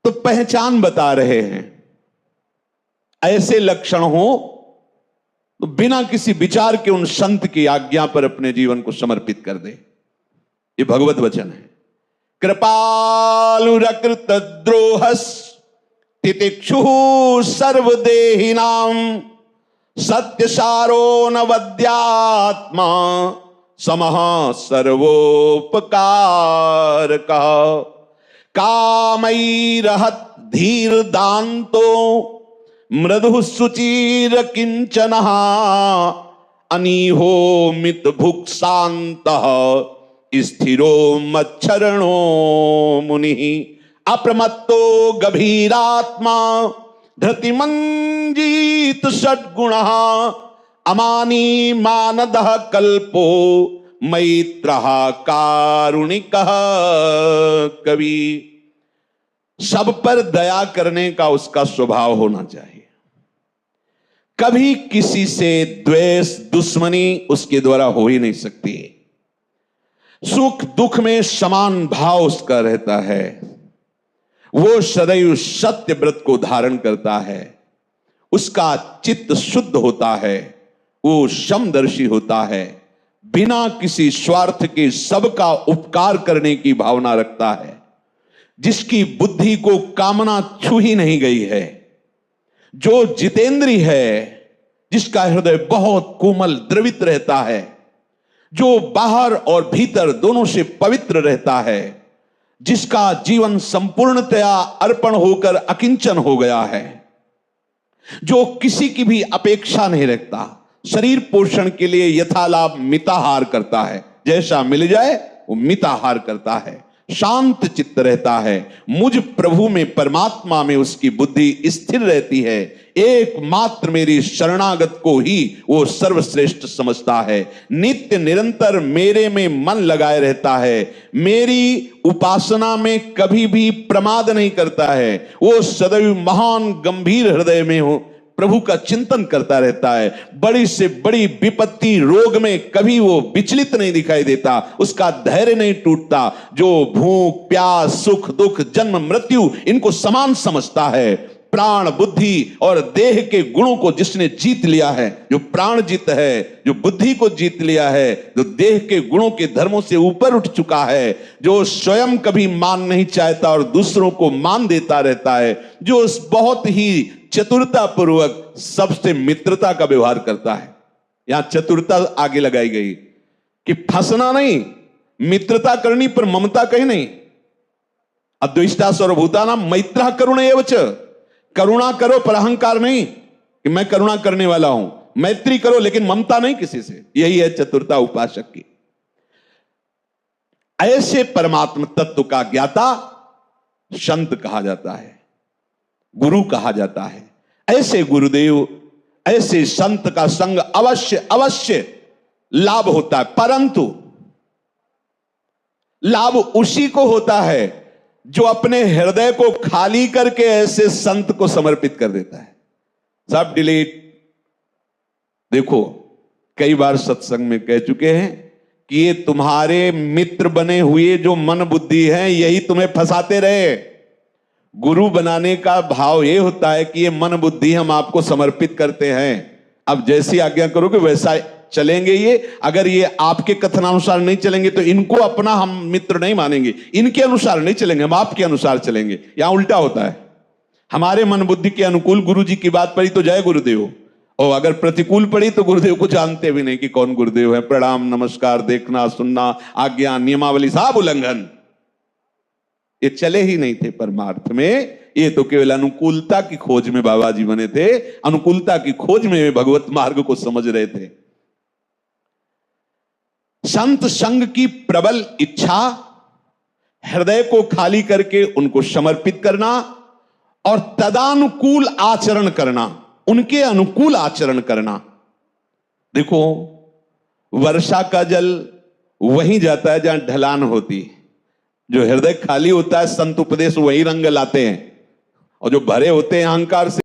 तो पहचान बता रहे हैं। ऐसे लक्षण हो तो बिना किसी विचार के उन संत की आज्ञा पर अपने जीवन को समर्पित कर दे। ये भगवत वचन है। कृपालुरकृत द्रोहस तितिक्षु सर्वदेहिनाम सत्यसारो न वद्यात्मा समः सर्वोपकार कामैरहत धीर दांतो मृदु सुचीर किंचन अनीहो मित भुक् शांतः स्थिरो मच्छरणो मुनि अप्रमत्तो गभीरात्मा धृतिमंजीत षड्गुणः अमानी मानदः कल्पो मैत्रः कारुणिकः कवि। सब पर दया करने का उसका स्वभाव होना चाहिए। कभी किसी से द्वेष दुश्मनी उसके द्वारा हो ही नहीं सकती। सुख दुख में समान भाव उसका रहता है। वो सदैव सत्य व्रत को धारण करता है। उसका चित्त शुद्ध होता है। वो समदर्शी होता है। बिना किसी स्वार्थ के सबका उपकार करने की भावना रखता है। जिसकी बुद्धि को कामना छू ही नहीं गई है, जो जितेंद्री है, जिसका हृदय बहुत कोमल द्रवित रहता है, जो बाहर और भीतर दोनों से पवित्र रहता है, जिसका जीवन संपूर्णतया अर्पण होकर अकिंचन हो गया है, जो किसी की भी अपेक्षा नहीं रखता, शरीर पोषण के लिए यथालाभ मिताहार करता है, जैसा मिल जाए वो मिताहार करता है, शांत चित्त रहता है, मुझ प्रभु में परमात्मा में उसकी बुद्धि स्थिर रहती है। एकमात्र मेरी शरणागत को ही वो सर्वश्रेष्ठ समझता है। नित्य निरंतर मेरे में मन लगाए रहता है। मेरी उपासना में कभी भी प्रमाद नहीं करता है। वो सदैव महान गंभीर हृदय में हो प्रभु का चिंतन करता रहता है। बड़ी से बड़ी विपत्ति रोग में कभी वो विचलित नहीं दिखाई देता। उसका धैर्य नहीं टूटता। जो भूख प्यास सुख दुख जन्म मृत्यु इनको समान समझता है। प्राण बुद्धि और देह के गुणों को जिसने जीत लिया है, जो प्राण जीत है, जो बुद्धि को जीत लिया है, जो देह के गुणों के धर्मों से ऊपर उठ चुका है, जो स्वयं कभी मान नहीं चाहता और दूसरों को मान देता रहता है, जो बहुत ही चतुरता पूर्वक सबसे मित्रता का व्यवहार करता है। यहां चतुरता आगे लगाई गई कि फंसना नहीं, मित्रता करनी पर ममता कहीं नहीं। अद्वेष्टा सर्वभूतानां मैत्रः करुण एव च। करुणा करो पर अहंकार नहीं कि मैं करुणा करने वाला हूं। मैत्री करो लेकिन ममता नहीं किसी से। यही है चतुरता उपासक की। ऐसे परमात्म तत्व का ज्ञाता संत कहा जाता है, गुरु कहा जाता है। ऐसे गुरुदेव ऐसे संत का संग अवश्य अवश्य लाभ होता है, परंतु लाभ उसी को होता है जो अपने हृदय को खाली करके ऐसे संत को समर्पित कर देता है। सब डिलीट। देखो कई बार सत्संग में कह चुके हैं कि ये तुम्हारे मित्र बने हुए जो मन बुद्धि हैं यही तुम्हें फंसाते रहे। गुरु बनाने का भाव ये होता है कि ये मन बुद्धि हम आपको समर्पित करते हैं, अब जैसी आज्ञा करोगे वैसा चलेंगे। ये अगर ये आपके कथनानुसार नहीं चलेंगे तो इनको अपना हम मित्र नहीं मानेंगे, इनके अनुसार नहीं चलेंगे, हम आपके अनुसार चलेंगे। यहां उल्टा होता है। हमारे मन बुद्धि के अनुकूल गुरु जी की बात पड़ी तो जय गुरुदेव, और अगर प्रतिकूल पड़ी तो गुरुदेव को जानते भी नहीं कि कौन गुरुदेव है। प्रणाम नमस्कार देखना सुनना आज्ञा नियमावली सब उल्लंघन। ये चले ही नहीं थे परमार्थ में। ये तो केवल अनुकूलता की खोज में बाबा जी बने थे। अनुकूलता की खोज में भगवत मार्ग को समझ रहे थे। संत संग की प्रबल इच्छा, हृदय को खाली करके उनको समर्पित करना और तदानुकूल आचरण करना, उनके अनुकूल आचरण करना। देखो वर्षा का जल वहीं जाता है जहां ढलान होती है। जो हृदय खाली होता है संत उपदेश वही रंग लाते हैं, और जो भरे होते हैं अहंकार से